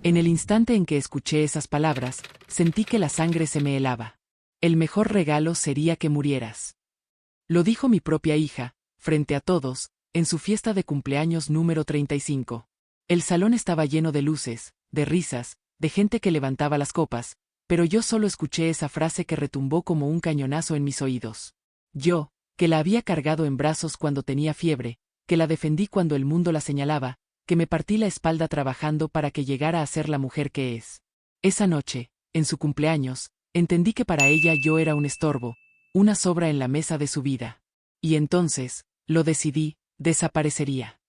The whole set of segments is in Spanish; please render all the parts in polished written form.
En el instante en que escuché esas palabras, sentí que la sangre se me helaba. El mejor regalo sería que murieras. Lo dijo mi propia hija, frente a todos, en su fiesta de cumpleaños número 35. El salón estaba lleno de luces, de risas, de gente que levantaba las copas, pero yo solo escuché esa frase que retumbó como un cañonazo en mis oídos. Yo, que la había cargado en brazos cuando tenía fiebre, que la defendí cuando el mundo la señalaba, que me partí la espalda trabajando para que llegara a ser la mujer que es. Esa noche, en su cumpleaños, entendí que para ella yo era un estorbo, una sobra en la mesa de su vida. Y entonces, lo decidí, desaparecería.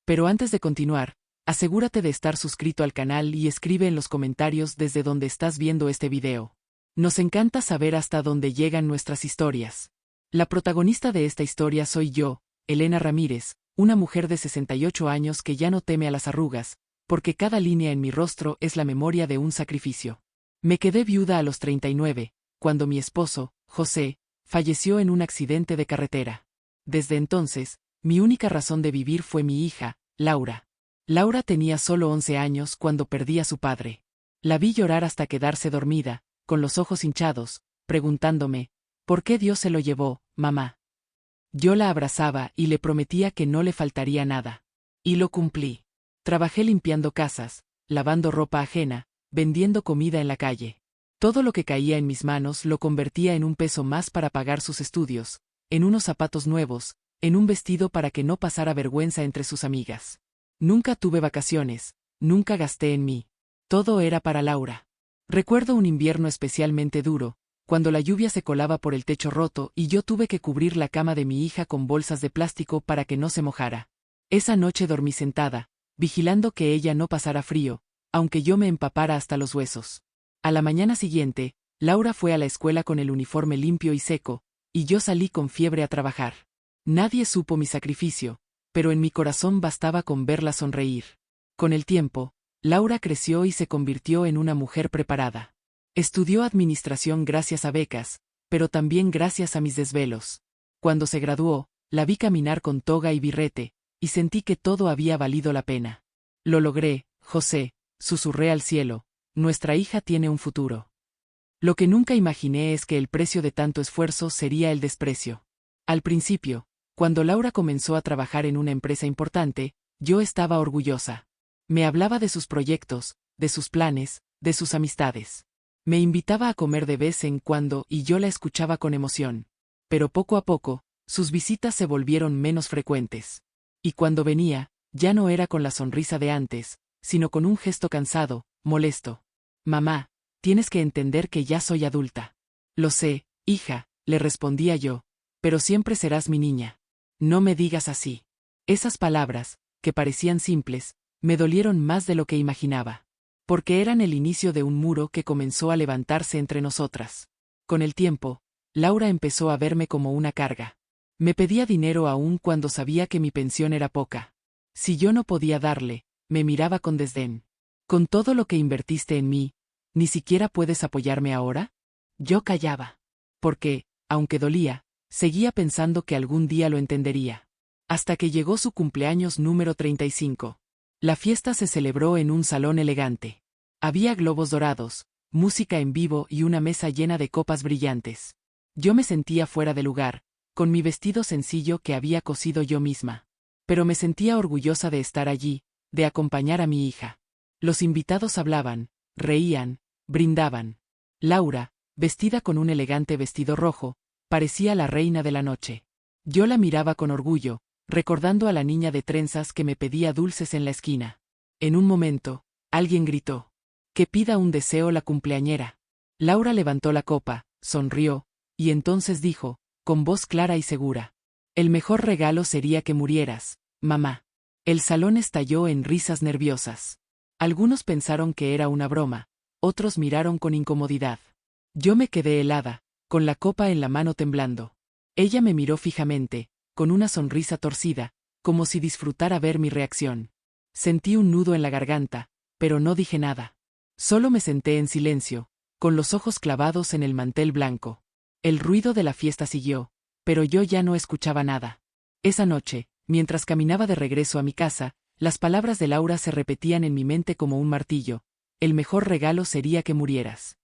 Pero antes de continuar, asegúrate de estar suscrito al canal y escribe en los comentarios desde donde estás viendo este video. Nos encanta saber hasta dónde llegan nuestras historias. La protagonista de esta historia soy yo, Elena Ramírez, una mujer de 68 años que ya no teme a las arrugas, porque cada línea en mi rostro es la memoria de un sacrificio. Me quedé viuda a los 39, cuando mi esposo, José, falleció en un accidente de carretera. Desde entonces, mi única razón de vivir fue mi hija, Laura. Laura tenía solo 11 años cuando perdí a su padre. La vi llorar hasta quedarse dormida, con los ojos hinchados, preguntándome, ¿por qué Dios se lo llevó, mamá? Yo la abrazaba y le prometía que no le faltaría nada. Y lo cumplí. Trabajé limpiando casas, lavando ropa ajena, vendiendo comida en la calle. Todo lo que caía en mis manos lo convertía en un peso más para pagar sus estudios, en unos zapatos nuevos, en un vestido para que no pasara vergüenza entre sus amigas. Nunca tuve vacaciones, nunca gasté en mí. Todo era para Laura. Recuerdo un invierno especialmente duro, cuando la lluvia se colaba por el techo roto y yo tuve que cubrir la cama de mi hija con bolsas de plástico para que no se mojara. Esa noche dormí sentada, vigilando que ella no pasara frío, aunque yo me empapara hasta los huesos. A la mañana siguiente, Laura fue a la escuela con el uniforme limpio y seco, y yo salí con fiebre a trabajar. Nadie supo mi sacrificio, pero en mi corazón bastaba con verla sonreír. Con el tiempo, Laura creció y se convirtió en una mujer preparada. Estudió administración gracias a becas, pero también gracias a mis desvelos. Cuando se graduó, la vi caminar con toga y birrete, y sentí que todo había valido la pena. Lo logré, José, susurré al cielo, nuestra hija tiene un futuro. Lo que nunca imaginé es que el precio de tanto esfuerzo sería el desprecio. Al principio, cuando Laura comenzó a trabajar en una empresa importante, yo estaba orgullosa. Me hablaba de sus proyectos, de sus planes, de sus amistades. Me invitaba a comer de vez en cuando y yo la escuchaba con emoción. Pero poco a poco, sus visitas se volvieron menos frecuentes. Y cuando venía, ya no era con la sonrisa de antes, sino con un gesto cansado, molesto. Mamá, tienes que entender que ya soy adulta. Lo sé, hija, le respondía yo, pero siempre serás mi niña. No me digas así. Esas palabras, que parecían simples, me dolieron más de lo que imaginaba. Porque eran el inicio de un muro que comenzó a levantarse entre nosotras. Con el tiempo, Laura empezó a verme como una carga. Me pedía dinero aún cuando sabía que mi pensión era poca. Si yo no podía darle, me miraba con desdén. ¿Con todo lo que invertiste en mí, ni siquiera puedes apoyarme ahora? Yo callaba. Porque, aunque dolía, seguía pensando que algún día lo entendería. Hasta que llegó su cumpleaños número 35. La fiesta se celebró en un salón elegante. Había globos dorados, música en vivo y una mesa llena de copas brillantes. Yo me sentía fuera de lugar, con mi vestido sencillo que había cosido yo misma. Pero me sentía orgullosa de estar allí, de acompañar a mi hija. Los invitados hablaban, reían, brindaban. Laura, vestida con un elegante vestido rojo, parecía la reina de la noche. Yo la miraba con orgullo, recordando a la niña de trenzas que me pedía dulces en la esquina. En un momento, alguien gritó: «Que pida un deseo la cumpleañera». Laura levantó la copa, sonrió, y entonces dijo, con voz clara y segura: «El mejor regalo sería que murieras, mamá». El salón estalló en risas nerviosas. Algunos pensaron que era una broma, otros miraron con incomodidad. Yo me quedé helada, con la copa en la mano temblando. Ella me miró fijamente, con una sonrisa torcida, como si disfrutara ver mi reacción. Sentí un nudo en la garganta, pero no dije nada. Solo me senté en silencio, con los ojos clavados en el mantel blanco. El ruido de la fiesta siguió, pero yo ya no escuchaba nada. Esa noche, mientras caminaba de regreso a mi casa, Las palabras de Laura se repetían en mi mente como un martillo. El mejor regalo sería que murieras.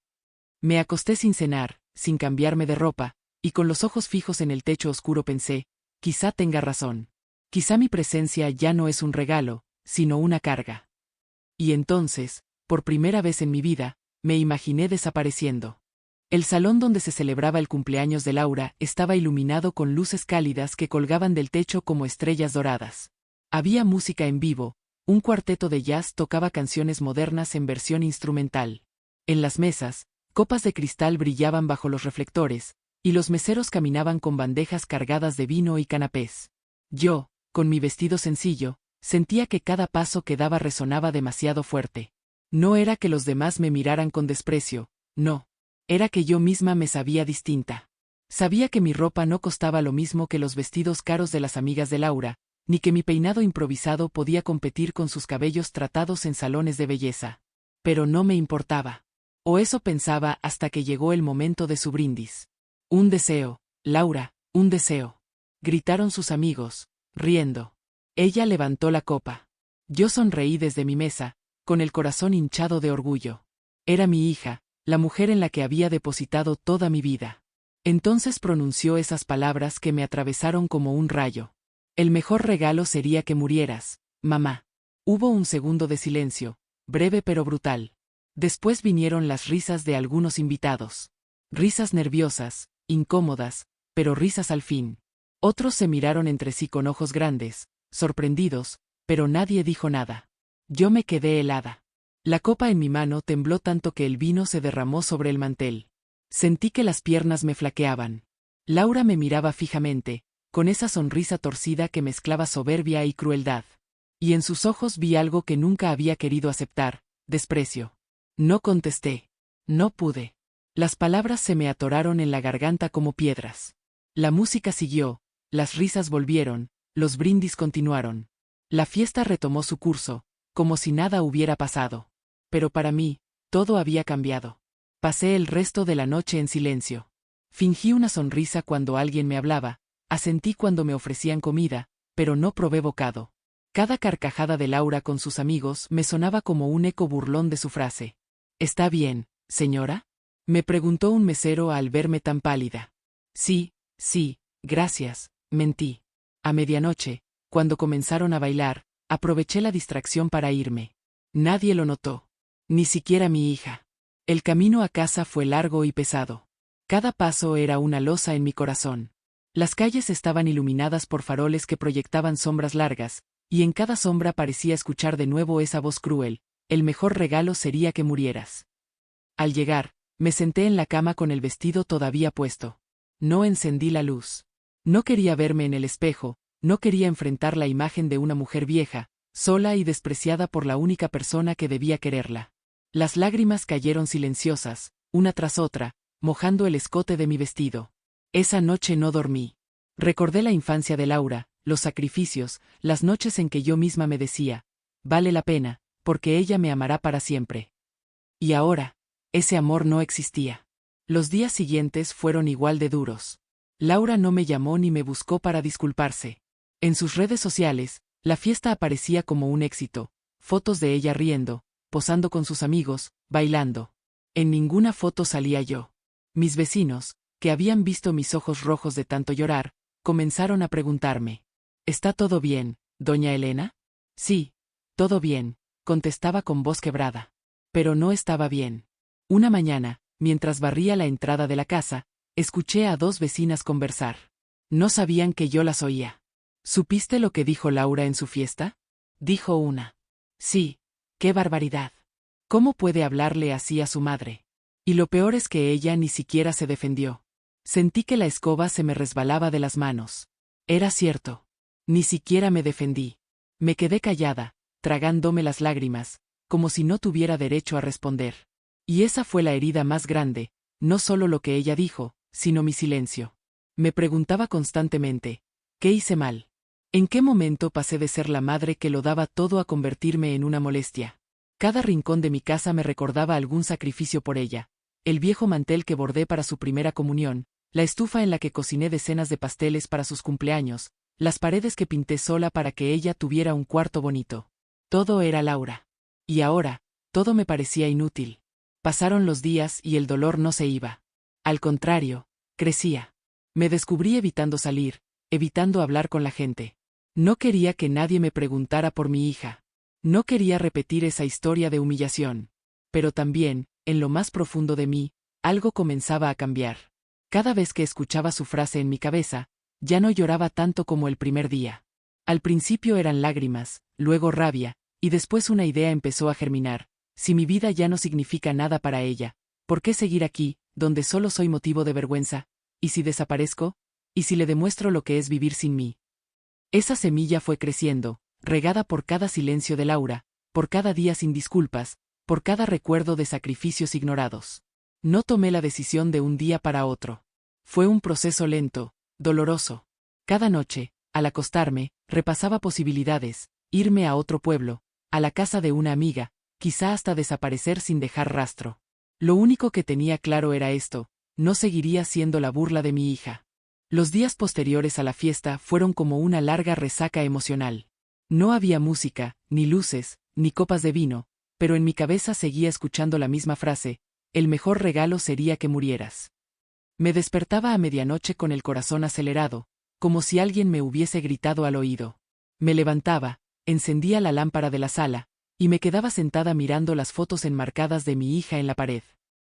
Me acosté sin cenar, sin cambiarme de ropa, y con los ojos fijos en el techo oscuro pensé, quizá tenga razón. Quizá mi presencia ya no es un regalo, sino una carga. Y entonces, por primera vez en mi vida, me imaginé desapareciendo. El salón donde se celebraba el cumpleaños de Laura estaba iluminado con luces cálidas que colgaban del techo como estrellas doradas. Había música en vivo, un cuarteto de jazz tocaba canciones modernas en versión instrumental. En las mesas, copas de cristal brillaban bajo los reflectores, y los meseros caminaban con bandejas cargadas de vino y canapés. Yo, con mi vestido sencillo, sentía que cada paso que daba resonaba demasiado fuerte. No era que los demás me miraran con desprecio, no. Era que yo misma me sabía distinta. Sabía que mi ropa no costaba lo mismo que los vestidos caros de las amigas de Laura, ni que mi peinado improvisado podía competir con sus cabellos tratados en salones de belleza. Pero no me importaba. O eso pensaba hasta que llegó el momento de su brindis. Un deseo, Laura, un deseo. Gritaron sus amigos, riendo. Ella levantó la copa. Yo sonreí desde mi mesa, con el corazón hinchado de orgullo. Era mi hija, la mujer en la que había depositado toda mi vida. Entonces pronunció esas palabras que me atravesaron como un rayo. El mejor regalo sería que murieras, mamá. Hubo un segundo de silencio, breve pero brutal. Después vinieron las risas de algunos invitados. Risas nerviosas, incómodas, pero risas al fin. Otros se miraron entre sí con ojos grandes, sorprendidos, pero nadie dijo nada. Yo me quedé helada. La copa en mi mano tembló tanto que el vino se derramó sobre el mantel. Sentí que las piernas me flaqueaban. Laura me miraba fijamente, con esa sonrisa torcida que mezclaba soberbia y crueldad. Y en sus ojos vi algo que nunca había querido aceptar, desprecio. No contesté. No pude. Las palabras se me atoraron en la garganta como piedras. La música siguió, las risas volvieron, los brindis continuaron. La fiesta retomó su curso, como si nada hubiera pasado. Pero para mí, todo había cambiado. Pasé el resto de la noche en silencio. Fingí una sonrisa cuando alguien me hablaba, asentí cuando me ofrecían comida, pero no probé bocado. Cada carcajada de Laura con sus amigos me sonaba como un eco burlón de su frase. ¿Está bien, señora? Me preguntó un mesero al verme tan pálida. Sí, gracias, mentí. A medianoche, cuando comenzaron a bailar, aproveché la distracción para irme. Nadie lo notó. Ni siquiera mi hija. El camino a casa fue largo y pesado. Cada paso era una losa en mi corazón. Las calles estaban iluminadas por faroles que proyectaban sombras largas, y en cada sombra parecía escuchar de nuevo esa voz cruel: el mejor regalo sería que murieras. Al llegar, me senté en la cama con el vestido todavía puesto. No encendí la luz. No quería verme en el espejo, no quería enfrentar la imagen de una mujer vieja, sola y despreciada por la única persona que debía quererla. Las lágrimas cayeron silenciosas, una tras otra, mojando el escote de mi vestido. Esa noche no dormí. Recordé la infancia de Laura, los sacrificios, las noches en que yo misma me decía, vale la pena, porque ella me amará para siempre. Y ahora, ese amor no existía. Los días siguientes fueron igual de duros. Laura no me llamó ni me buscó para disculparse. En sus redes sociales, la fiesta aparecía como un éxito, fotos de ella riendo, posando con sus amigos, bailando. En ninguna foto salía yo. Mis vecinos, que habían visto mis ojos rojos de tanto llorar, comenzaron a preguntarme: ¿Está todo bien, doña Elena? Sí, todo bien, contestaba con voz quebrada. Pero no estaba bien. Una mañana, mientras barría la entrada de la casa, escuché a dos vecinas conversar. No sabían que yo las oía. ¿Supiste lo que dijo Laura en su fiesta? Dijo una. Sí, qué barbaridad. ¿Cómo puede hablarle así a su madre? Y lo peor es que ella ni siquiera se defendió. Sentí que la escoba se me resbalaba de las manos. Era cierto. Ni siquiera me defendí. Me quedé callada, tragándome las lágrimas, como si no tuviera derecho a responder. Y esa fue la herida más grande, no solo lo que ella dijo, sino mi silencio. Me preguntaba constantemente, ¿qué hice mal? ¿En qué momento pasé de ser la madre que lo daba todo a convertirme en una molestia? Cada rincón de mi casa me recordaba algún sacrificio por ella. El viejo mantel que bordé para su primera comunión, la estufa en la que cociné decenas de pasteles para sus cumpleaños, las paredes que pinté sola para que ella tuviera un cuarto bonito. Todo era Laura. Y ahora, todo me parecía inútil. Pasaron los días y el dolor no se iba. Al contrario, crecía. Me descubrí evitando salir, evitando hablar con la gente. No quería que nadie me preguntara por mi hija. No quería repetir esa historia de humillación. Pero también, en lo más profundo de mí, algo comenzaba a cambiar. Cada vez que escuchaba su frase en mi cabeza, ya no lloraba tanto como el primer día. Al principio eran lágrimas, luego rabia, y después una idea empezó a germinar. Si mi vida ya no significa nada para ella, ¿por qué seguir aquí, donde solo soy motivo de vergüenza? ¿Y si desaparezco? ¿Y si le demuestro lo que es vivir sin mí? Esa semilla fue creciendo, regada por cada silencio de Laura, por cada día sin disculpas, por cada recuerdo de sacrificios ignorados. No tomé la decisión de un día para otro. Fue un proceso lento, doloroso. Cada noche, al acostarme, repasaba posibilidades, irme a otro pueblo, a la casa de una amiga, quizá hasta desaparecer sin dejar rastro. Lo único que tenía claro era esto: no seguiría siendo la burla de mi hija. Los días posteriores a la fiesta fueron como una larga resaca emocional. No había música, ni luces, ni copas de vino, pero en mi cabeza seguía escuchando la misma frase: el mejor regalo sería que murieras. Me despertaba a medianoche con el corazón acelerado, como si alguien me hubiese gritado al oído. Me levantaba, encendía la lámpara de la sala, y me quedaba sentada mirando las fotos enmarcadas de mi hija en la pared.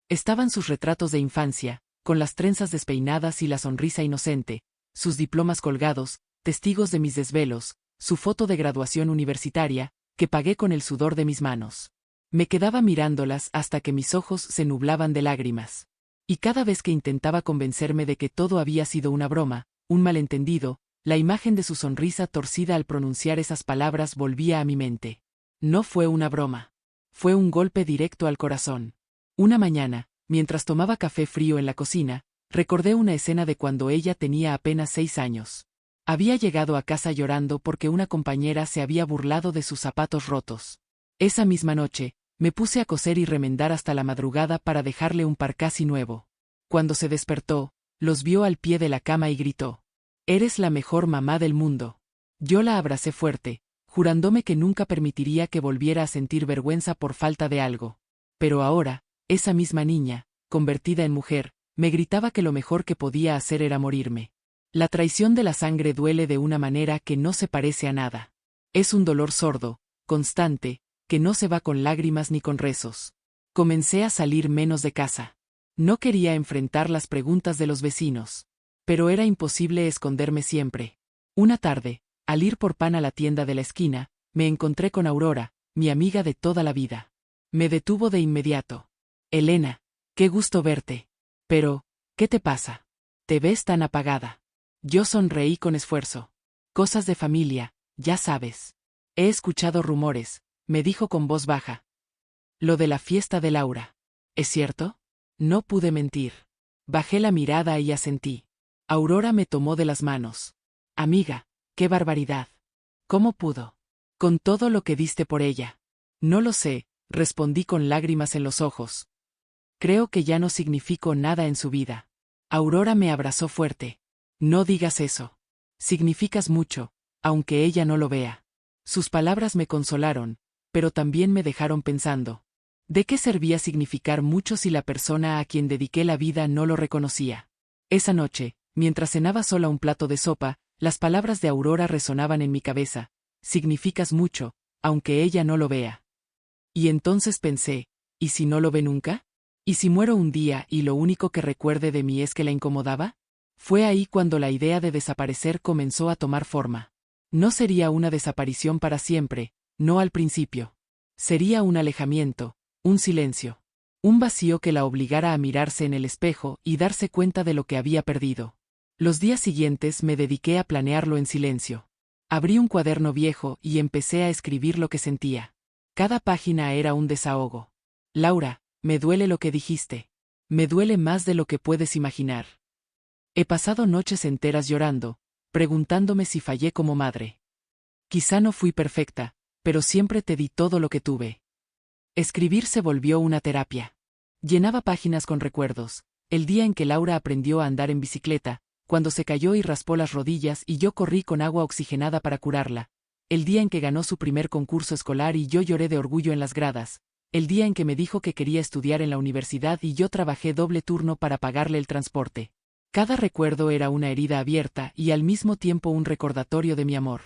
Estaban sus retratos de infancia, con las trenzas despeinadas y la sonrisa inocente, sus diplomas colgados, testigos de mis desvelos, su foto de graduación universitaria, que pagué con el sudor de mis manos. Me quedaba mirándolas hasta que mis ojos se nublaban de lágrimas. Y cada vez que intentaba convencerme de que todo había sido una broma, un malentendido, la imagen de su sonrisa torcida al pronunciar esas palabras volvía a mi mente. No fue una broma. Fue un golpe directo al corazón. Una mañana, mientras tomaba café frío en la cocina, recordé una escena de cuando ella tenía apenas 6 años. Había llegado a casa llorando porque una compañera se había burlado de sus zapatos rotos. Esa misma noche, me puse a coser y remendar hasta la madrugada para dejarle un par casi nuevo. Cuando se despertó, los vio al pie de la cama y gritó: «Eres la mejor mamá del mundo». Yo la abracé fuerte, jurándome que nunca permitiría que volviera a sentir vergüenza por falta de algo. Pero ahora, esa misma niña, convertida en mujer, me gritaba que lo mejor que podía hacer era morirme. La traición de la sangre duele de una manera que no se parece a nada. Es un dolor sordo, constante, que no se va con lágrimas ni con rezos. Comencé a salir menos de casa. No quería enfrentar las preguntas de los vecinos. Pero era imposible esconderme siempre. Una tarde, al ir por pan a la tienda de la esquina, me encontré con Aurora, mi amiga de toda la vida. Me detuvo de inmediato. «Elena, qué gusto verte. Pero, ¿qué te pasa? Te ves tan apagada». Yo sonreí con esfuerzo. «Cosas de familia, ya sabes. He escuchado rumores», me dijo con voz baja. «Lo de la fiesta de Laura. ¿Es cierto?». No pude mentir. Bajé la mirada y asentí. Aurora me tomó de las manos. «Amiga, qué barbaridad. ¿Cómo pudo? Con todo lo que diste por ella». «No lo sé», respondí con lágrimas en los ojos. «Creo que ya no significo nada en su vida». Aurora me abrazó fuerte. «No digas eso. Significas mucho, aunque ella no lo vea». Sus palabras me consolaron, pero también me dejaron pensando. ¿De qué servía significar mucho si la persona a quien dediqué la vida no lo reconocía? Esa noche, mientras cenaba sola un plato de sopa, las palabras de Aurora resonaban en mi cabeza: «Significas mucho, aunque ella no lo vea». Y entonces pensé, ¿y si no lo ve nunca? ¿Y si muero un día y lo único que recuerde de mí es que la incomodaba? Fue ahí cuando la idea de desaparecer comenzó a tomar forma. No sería una desaparición para siempre, no al principio. Sería un alejamiento, un silencio. Un vacío que la obligara a mirarse en el espejo y darse cuenta de lo que había perdido. Los días siguientes me dediqué a planearlo en silencio. Abrí un cuaderno viejo y empecé a escribir lo que sentía. Cada página era un desahogo. «Laura, me duele lo que dijiste. Me duele más de lo que puedes imaginar. He pasado noches enteras llorando, preguntándome si fallé como madre. Quizá no fui perfecta, pero siempre te di todo lo que tuve». Escribir se volvió una terapia. Llenaba páginas con recuerdos: el día en que Laura aprendió a andar en bicicleta, cuando se cayó y raspó las rodillas y yo corrí con agua oxigenada para curarla, el día en que ganó su primer concurso escolar y yo lloré de orgullo en las gradas, el día en que me dijo que quería estudiar en la universidad y yo trabajé doble turno para pagarle el transporte. Cada recuerdo era una herida abierta y al mismo tiempo un recordatorio de mi amor.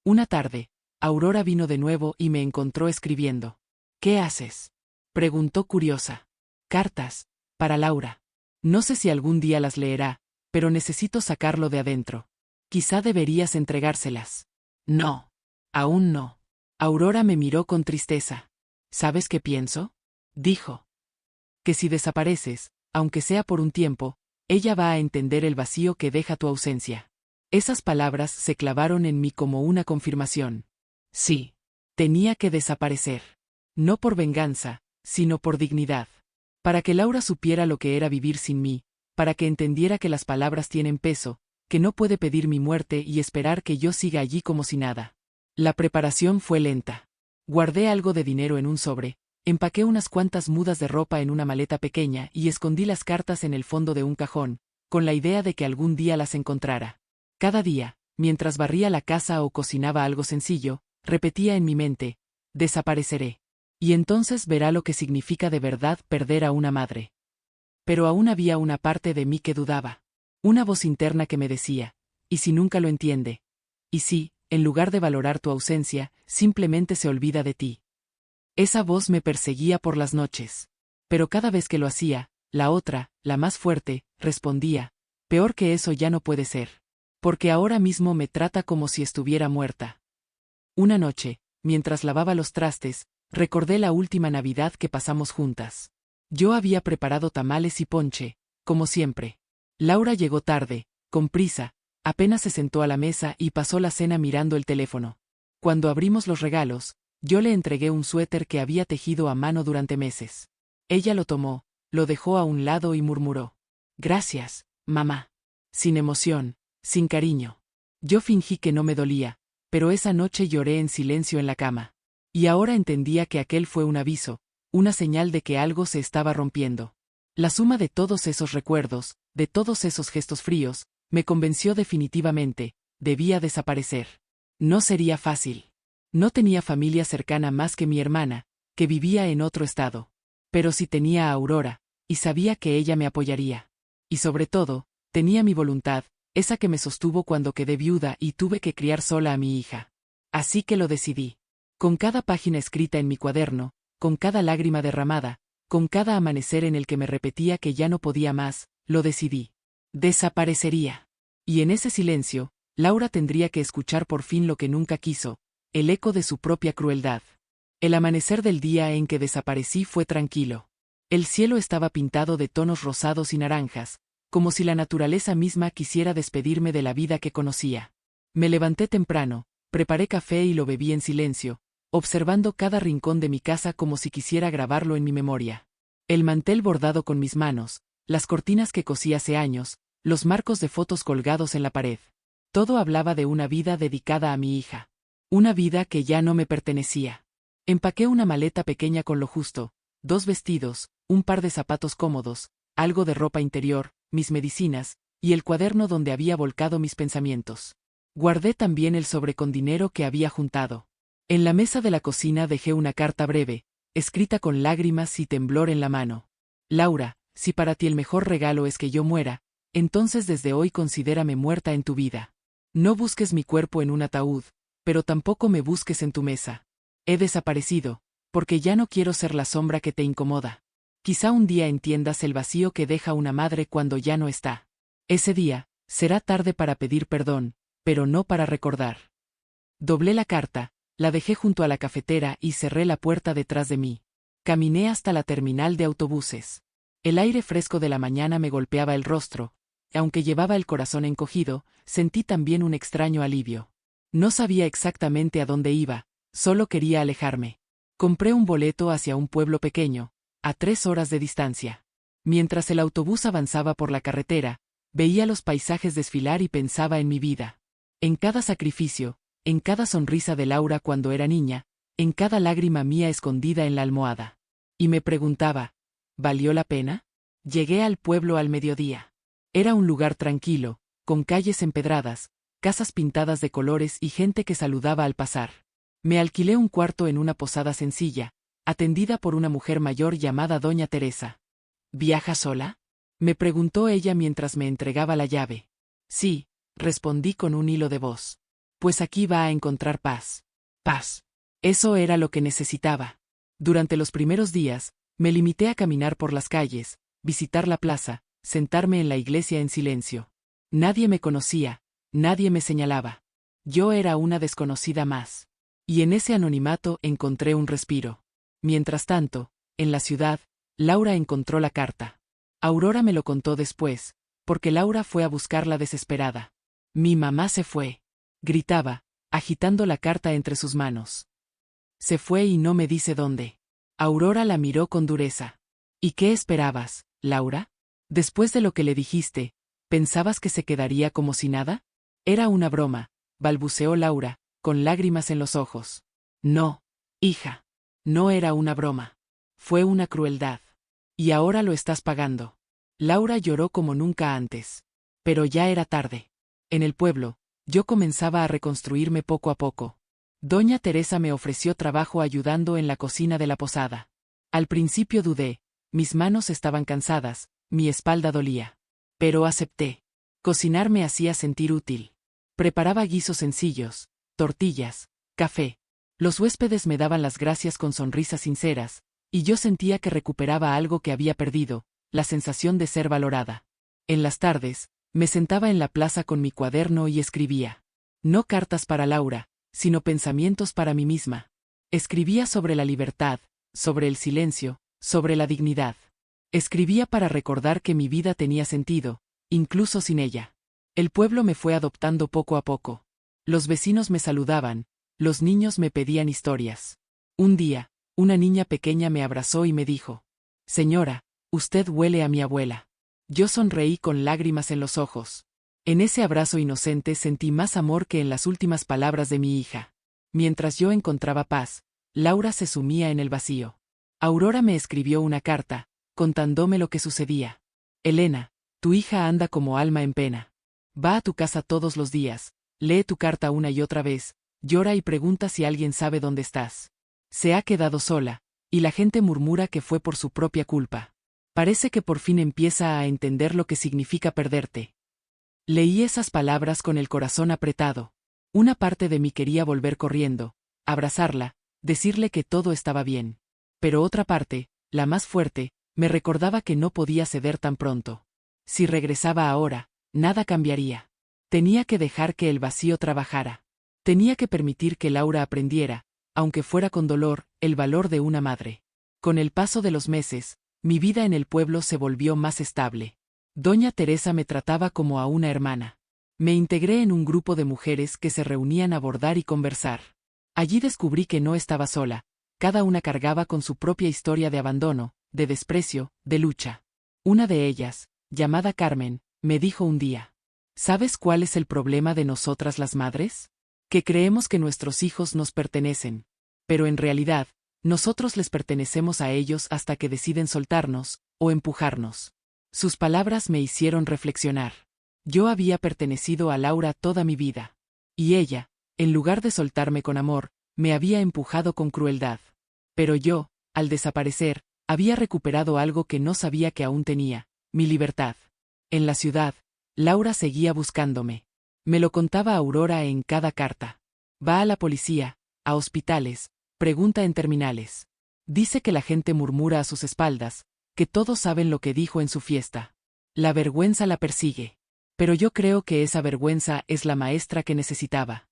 Una tarde, Aurora vino de nuevo y me encontró escribiendo. ¿Qué haces?, preguntó curiosa. Cartas, para Laura. No sé si algún día las leerá, pero necesito sacarlo de adentro. Quizá deberías entregárselas. No. Aún no. Aurora me miró con tristeza. ¿Sabes qué pienso?, dijo. Que si desapareces, aunque sea por un tiempo, ella va a entender el vacío que deja tu ausencia. Esas palabras se clavaron en mí como una confirmación. Sí. Tenía que desaparecer. No por venganza, sino por dignidad. Para que Laura supiera lo que era vivir sin mí, para que entendiera que las palabras tienen peso, que no puede pedir mi muerte y esperar que yo siga allí como si nada. La preparación fue lenta. Guardé algo de dinero en un sobre, empaqué unas cuantas mudas de ropa en una maleta pequeña y escondí las cartas en el fondo de un cajón, con la idea de que algún día las encontrara. Cada día, mientras barría la casa o cocinaba algo sencillo, repetía en mi mente, desapareceré. Y entonces verá lo que significa de verdad perder a una madre. Pero aún había una parte de mí que dudaba. Una voz interna que me decía, ¿y si nunca lo entiende? ¿Y si, en lugar de valorar tu ausencia, simplemente se olvida de ti? Esa voz me perseguía por las noches. Pero cada vez que lo hacía, la otra, la más fuerte, respondía, peor que eso ya no puede ser. Porque ahora mismo me trata como si estuviera muerta. Una noche, mientras lavaba los trastes, recordé la última Navidad que pasamos juntas. Yo había preparado tamales y ponche, como siempre. Laura llegó tarde, con prisa, apenas se sentó a la mesa y pasó la cena mirando el teléfono. Cuando abrimos los regalos, yo le entregué un suéter que había tejido a mano durante meses. Ella lo tomó, lo dejó a un lado y murmuró. Gracias, mamá. Sin emoción, sin cariño. Yo fingí que no me dolía, pero esa noche lloré en silencio en la cama. Y ahora entendía que aquel fue un aviso, una señal de que algo se estaba rompiendo. La suma de todos esos recuerdos, de todos esos gestos fríos, me convenció definitivamente, debía desaparecer. No sería fácil. No tenía familia cercana más que mi hermana, que vivía en otro estado. Pero sí tenía a Aurora, y sabía que ella me apoyaría. Y sobre todo, tenía mi voluntad, esa que me sostuvo cuando quedé viuda y tuve que criar sola a mi hija. Así que lo decidí. Con cada página escrita en mi cuaderno, con cada lágrima derramada, con cada amanecer en el que me repetía que ya no podía más, lo decidí. Desaparecería. Y en ese silencio, Laura tendría que escuchar por fin lo que nunca quiso, el eco de su propia crueldad. El amanecer del día en que desaparecí fue tranquilo. El cielo estaba pintado de tonos rosados y naranjas, como si la naturaleza misma quisiera despedirme de la vida que conocía. Me levanté temprano, preparé café y lo bebí en silencio, observando cada rincón de mi casa como si quisiera grabarlo en mi memoria. El mantel bordado con mis manos, las cortinas que cosí hace años, los marcos de fotos colgados en la pared. Todo hablaba de una vida dedicada a mi hija. Una vida que ya no me pertenecía. Empaqué una maleta pequeña con lo justo, 2 vestidos, un par de zapatos cómodos, algo de ropa interior, mis medicinas, y el cuaderno donde había volcado mis pensamientos. Guardé también el sobre con dinero que había juntado. En la mesa de la cocina dejé una carta breve, escrita con lágrimas y temblor en la mano. Laura, si para ti el mejor regalo es que yo muera, entonces desde hoy considérame muerta en tu vida. No busques mi cuerpo en un ataúd, pero tampoco me busques en tu mesa. He desaparecido, porque ya no quiero ser la sombra que te incomoda. Quizá un día entiendas el vacío que deja una madre cuando ya no está. Ese día, será tarde para pedir perdón, pero no para recordar. Doblé la carta, la dejé junto a la cafetera y cerré la puerta detrás de mí. Caminé hasta la terminal de autobuses. El aire fresco de la mañana me golpeaba el rostro, y aunque llevaba el corazón encogido, sentí también un extraño alivio. No sabía exactamente a dónde iba, solo quería alejarme. Compré un boleto hacia un pueblo pequeño, a 3 horas de distancia. Mientras el autobús avanzaba por la carretera, veía los paisajes desfilar y pensaba en mi vida. En cada sacrificio, en cada sonrisa de Laura cuando era niña, en cada lágrima mía escondida en la almohada. Y me preguntaba, ¿valió la pena? Llegué al pueblo al mediodía. Era un lugar tranquilo, con calles empedradas, casas pintadas de colores y gente que saludaba al pasar. Me alquilé un cuarto en una posada sencilla, atendida por una mujer mayor llamada Doña Teresa. ¿Viaja sola?, me preguntó ella mientras me entregaba la llave. Sí, respondí con un hilo de voz. Pues aquí va a encontrar paz. Paz. Eso era lo que necesitaba. Durante los primeros días, me limité a caminar por las calles, visitar la plaza, sentarme en la iglesia en silencio. Nadie me conocía, nadie me señalaba. Yo era una desconocida más. Y en ese anonimato encontré un respiro. Mientras tanto, en la ciudad, Laura encontró la carta. Aurora me lo contó después, porque Laura fue a buscarla desesperada. Mi mamá se fue, gritaba, agitando la carta entre sus manos. Se fue y no me dice dónde. Aurora la miró con dureza. ¿Y qué esperabas, Laura? Después de lo que le dijiste, ¿pensabas que se quedaría como si nada? Era una broma, balbuceó Laura, con lágrimas en los ojos. No, hija. No era una broma. Fue una crueldad. Y ahora lo estás pagando. Laura lloró como nunca antes. Pero ya era tarde. En el pueblo, yo comenzaba a reconstruirme poco a poco. Doña Teresa me ofreció trabajo ayudando en la cocina de la posada. Al principio dudé, mis manos estaban cansadas, mi espalda dolía. Pero acepté. Cocinar me hacía sentir útil. Preparaba guisos sencillos, tortillas, café. Los huéspedes me daban las gracias con sonrisas sinceras, y yo sentía que recuperaba algo que había perdido, la sensación de ser valorada. En las tardes, me sentaba en la plaza con mi cuaderno y escribía. No cartas para Laura, sino pensamientos para mí misma. Escribía sobre la libertad, sobre el silencio, sobre la dignidad. Escribía para recordar que mi vida tenía sentido, incluso sin ella. El pueblo me fue adoptando poco a poco. Los vecinos me saludaban, los niños me pedían historias. Un día, una niña pequeña me abrazó y me dijo: «Señora, usted huele a mi abuela». Yo sonreí con lágrimas en los ojos. En ese abrazo inocente sentí más amor que en las últimas palabras de mi hija. Mientras yo encontraba paz, Laura se sumía en el vacío. Aurora me escribió una carta, contándome lo que sucedía. «Elena, tu hija anda como alma en pena. Va a tu casa todos los días, lee tu carta una y otra vez, llora y pregunta si alguien sabe dónde estás. Se ha quedado sola, y la gente murmura que fue por su propia culpa. Parece que por fin empieza a entender lo que significa perderte». Leí esas palabras con el corazón apretado. Una parte de mí quería volver corriendo, abrazarla, decirle que todo estaba bien. Pero otra parte, la más fuerte, me recordaba que no podía ceder tan pronto. Si regresaba ahora, nada cambiaría. Tenía que dejar que el vacío trabajara. Tenía que permitir que Laura aprendiera, aunque fuera con dolor, el valor de una madre. Con el paso de los meses, mi vida en el pueblo se volvió más estable. Doña Teresa me trataba como a una hermana. Me integré en un grupo de mujeres que se reunían a bordar y conversar. Allí descubrí que no estaba sola, cada una cargaba con su propia historia de abandono, de desprecio, de lucha. Una de ellas, llamada Carmen, me dijo un día: «¿Sabes cuál es el problema de nosotras las madres? Que creemos que nuestros hijos nos pertenecen. Pero en realidad, nosotros les pertenecemos a ellos hasta que deciden soltarnos, o empujarnos». Sus palabras me hicieron reflexionar. Yo había pertenecido a Laura toda mi vida. Y ella, en lugar de soltarme con amor, me había empujado con crueldad. Pero yo, al desaparecer, había recuperado algo que no sabía que aún tenía: mi libertad. En la ciudad, Laura seguía buscándome. Me lo contaba Aurora en cada carta. Va a la policía, a hospitales, pregunta en terminales. Dice que la gente murmura a sus espaldas, que todos saben lo que dijo en su fiesta. La vergüenza la persigue. Pero yo creo que esa vergüenza es la maestra que necesitaba.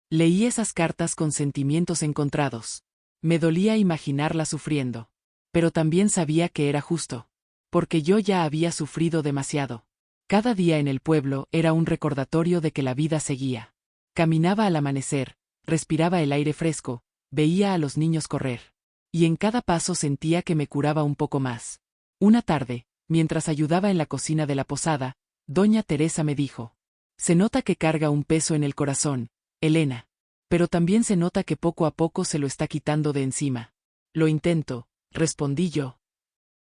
Leí esas cartas con sentimientos encontrados. Me dolía imaginarla sufriendo. Pero también sabía que era justo. Porque yo ya había sufrido demasiado. Cada día en el pueblo era un recordatorio de que la vida seguía. Caminaba al amanecer, respiraba el aire fresco, veía a los niños correr. Y en cada paso sentía que me curaba un poco más. Una tarde, mientras ayudaba en la cocina de la posada, Doña Teresa me dijo: «Se nota que carga un peso en el corazón, Elena. Pero también se nota que poco a poco se lo está quitando de encima». «Lo intento», respondí yo.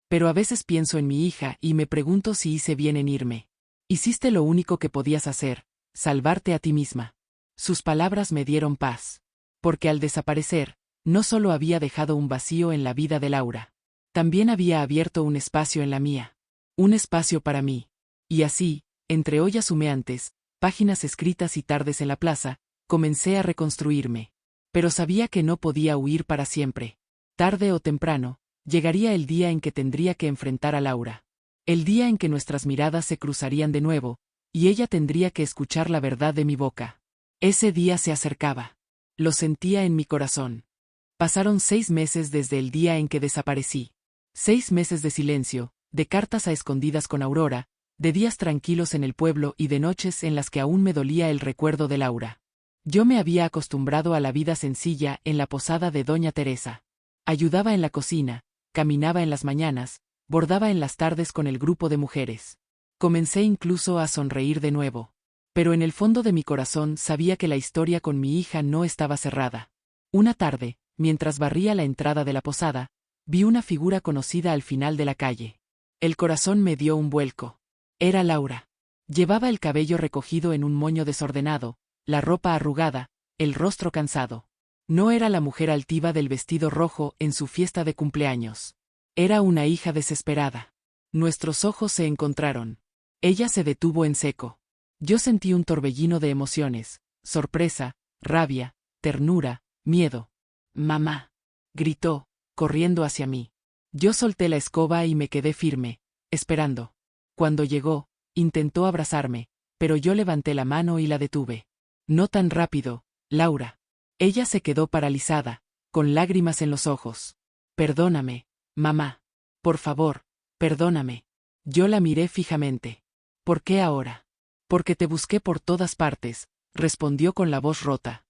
«Pero a veces pienso en mi hija y me pregunto si hice bien en irme. Hiciste lo único que podías hacer, salvarte a ti misma. Sus palabras me dieron paz. Porque al desaparecer, no solo había dejado un vacío en la vida de Laura. También había abierto un espacio en la mía. Un espacio para mí. Y así, entre ollas humeantes, páginas escritas y tardes en la plaza, comencé a reconstruirme. Pero sabía que no podía huir para siempre. Tarde o temprano, llegaría el día en que tendría que enfrentar a Laura. El día en que nuestras miradas se cruzarían de nuevo, y ella tendría que escuchar la verdad de mi boca. Ese día se acercaba. Lo sentía en mi corazón. Pasaron 6 meses desde el día en que desaparecí. 6 meses de silencio, de cartas a escondidas con Aurora, de días tranquilos en el pueblo y de noches en las que aún me dolía el recuerdo de Laura. Yo me había acostumbrado a la vida sencilla en la posada de Doña Teresa. Ayudaba en la cocina, caminaba en las mañanas, bordaba en las tardes con el grupo de mujeres. Comencé incluso a sonreír de nuevo. Pero en el fondo de mi corazón sabía que la historia con mi hija no estaba cerrada. Una tarde, mientras barría la entrada de la posada, vi una figura conocida al final de la calle. El corazón me dio un vuelco. Era Laura. Llevaba el cabello recogido en un moño desordenado, la ropa arrugada, el rostro cansado. No era la mujer altiva del vestido rojo en su fiesta de cumpleaños. Era una hija desesperada. Nuestros ojos se encontraron. Ella se detuvo en seco. Yo sentí un torbellino de emociones, sorpresa, rabia, ternura, miedo. «Mamá», gritó, corriendo hacia mí. Yo solté la escoba y me quedé firme, esperando. Cuando llegó, intentó abrazarme, pero yo levanté la mano y la detuve. «No tan rápido, Laura». Ella se quedó paralizada, con lágrimas en los ojos. «Perdóname, mamá. Por favor, perdóname». Yo la miré fijamente. «¿Por qué ahora?» «Porque te busqué por todas partes», respondió con la voz rota.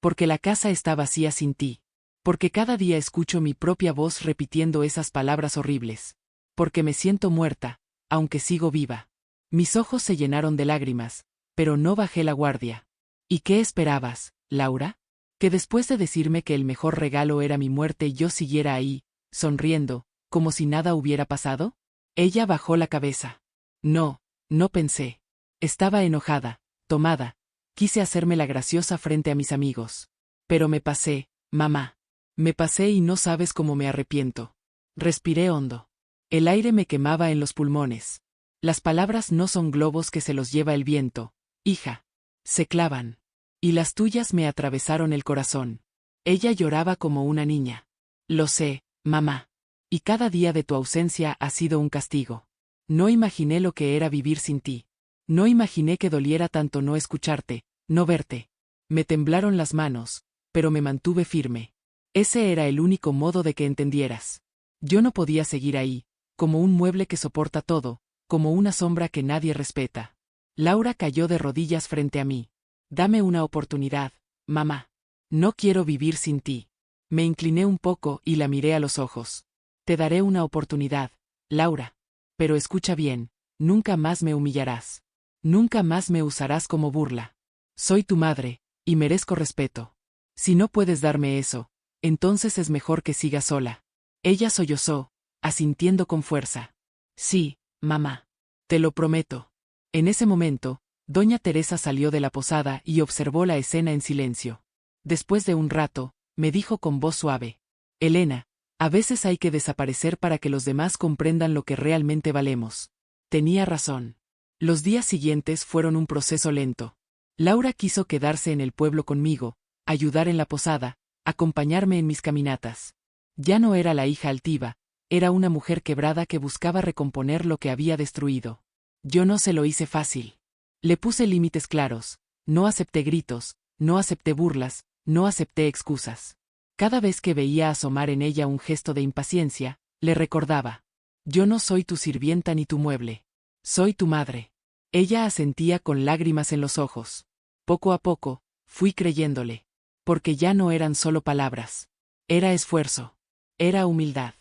«Porque la casa está vacía sin ti. Porque cada día escucho mi propia voz repitiendo esas palabras horribles. Porque me siento muerta, aunque sigo viva». Mis ojos se llenaron de lágrimas, pero no bajé la guardia. «¿Y qué esperabas, Laura? ¿Que después de decirme que el mejor regalo era mi muerte yo siguiera ahí, sonriendo, como si nada hubiera pasado?» Ella bajó la cabeza. «No, no pensé. Estaba enojada, tomada. Quise hacerme la graciosa frente a mis amigos. Pero me pasé, mamá. Me pasé y no sabes cómo me arrepiento». Respiré hondo. El aire me quemaba en los pulmones. Las palabras no son globos que se los lleva el viento, hija. Se clavan. Y las tuyas me atravesaron el corazón. Ella lloraba como una niña. «Lo sé, mamá. Y cada día de tu ausencia ha sido un castigo. No imaginé lo que era vivir sin ti. No imaginé que doliera tanto no escucharte, no verte». Me temblaron las manos, pero me mantuve firme. Ese era el único modo de que entendieras. Yo no podía seguir ahí, como un mueble que soporta todo, como una sombra que nadie respeta. Laura cayó de rodillas frente a mí. «Dame una oportunidad, mamá. No quiero vivir sin ti». Me incliné un poco y la miré a los ojos. «Te daré una oportunidad, Laura. Pero escucha bien, nunca más me humillarás. Nunca más me usarás como burla. Soy tu madre, y merezco respeto. Si no puedes darme eso, entonces es mejor que siga sola». Ella sollozó, asintiendo con fuerza. «Sí, mamá. Te lo prometo». En ese momento, Doña Teresa salió de la posada y observó la escena en silencio. Después de un rato, me dijo con voz suave: «Elena, a veces hay que desaparecer para que los demás comprendan lo que realmente valemos». Tenía razón. Los días siguientes fueron un proceso lento. Laura quiso quedarse en el pueblo conmigo, ayudar en la posada, acompañarme en mis caminatas. Ya no era la hija altiva, era una mujer quebrada que buscaba recomponer lo que había destruido. Yo no se lo hice fácil. Le puse límites claros, no acepté gritos, no acepté burlas, no acepté excusas. Cada vez que veía asomar en ella un gesto de impaciencia, le recordaba: «Yo no soy tu sirvienta ni tu mueble. Soy tu madre». Ella asentía con lágrimas en los ojos. Poco a poco, fui creyéndole. Porque ya no eran solo palabras. Era esfuerzo. Era humildad.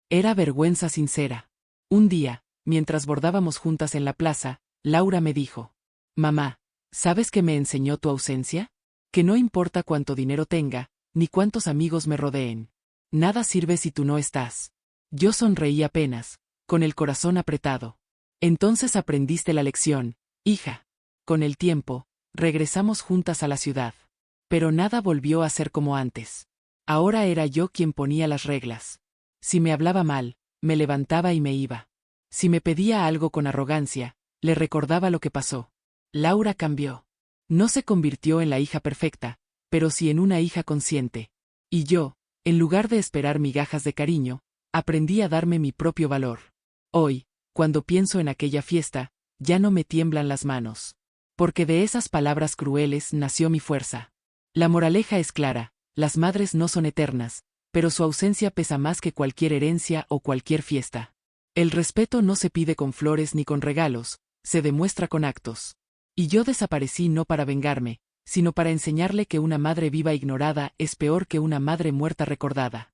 Era vergüenza sincera. Un día, mientras bordábamos juntas en la plaza, Laura me dijo: «Mamá, ¿sabes qué me enseñó tu ausencia? Que no importa cuánto dinero tenga, ni cuántos amigos me rodeen. Nada sirve si tú no estás». Yo sonreí apenas, con el corazón apretado. Entonces aprendiste la lección, hija. Con el tiempo, regresamos juntas a la ciudad. Pero nada volvió a ser como antes. Ahora era yo quien ponía las reglas. Si me hablaba mal, me levantaba y me iba. Si me pedía algo con arrogancia, le recordaba lo que pasó. Laura cambió. No se convirtió en la hija perfecta, pero sí en una hija consciente. Y yo, en lugar de esperar migajas de cariño, aprendí a darme mi propio valor. Hoy, cuando pienso en aquella fiesta, ya no me tiemblan las manos. Porque de esas palabras crueles nació mi fuerza. La moraleja es clara, las madres no son eternas, pero su ausencia pesa más que cualquier herencia o cualquier fiesta. El respeto no se pide con flores ni con regalos, se demuestra con actos. Y yo desaparecí no para vengarme, sino para enseñarle que una madre viva ignorada es peor que una madre muerta recordada.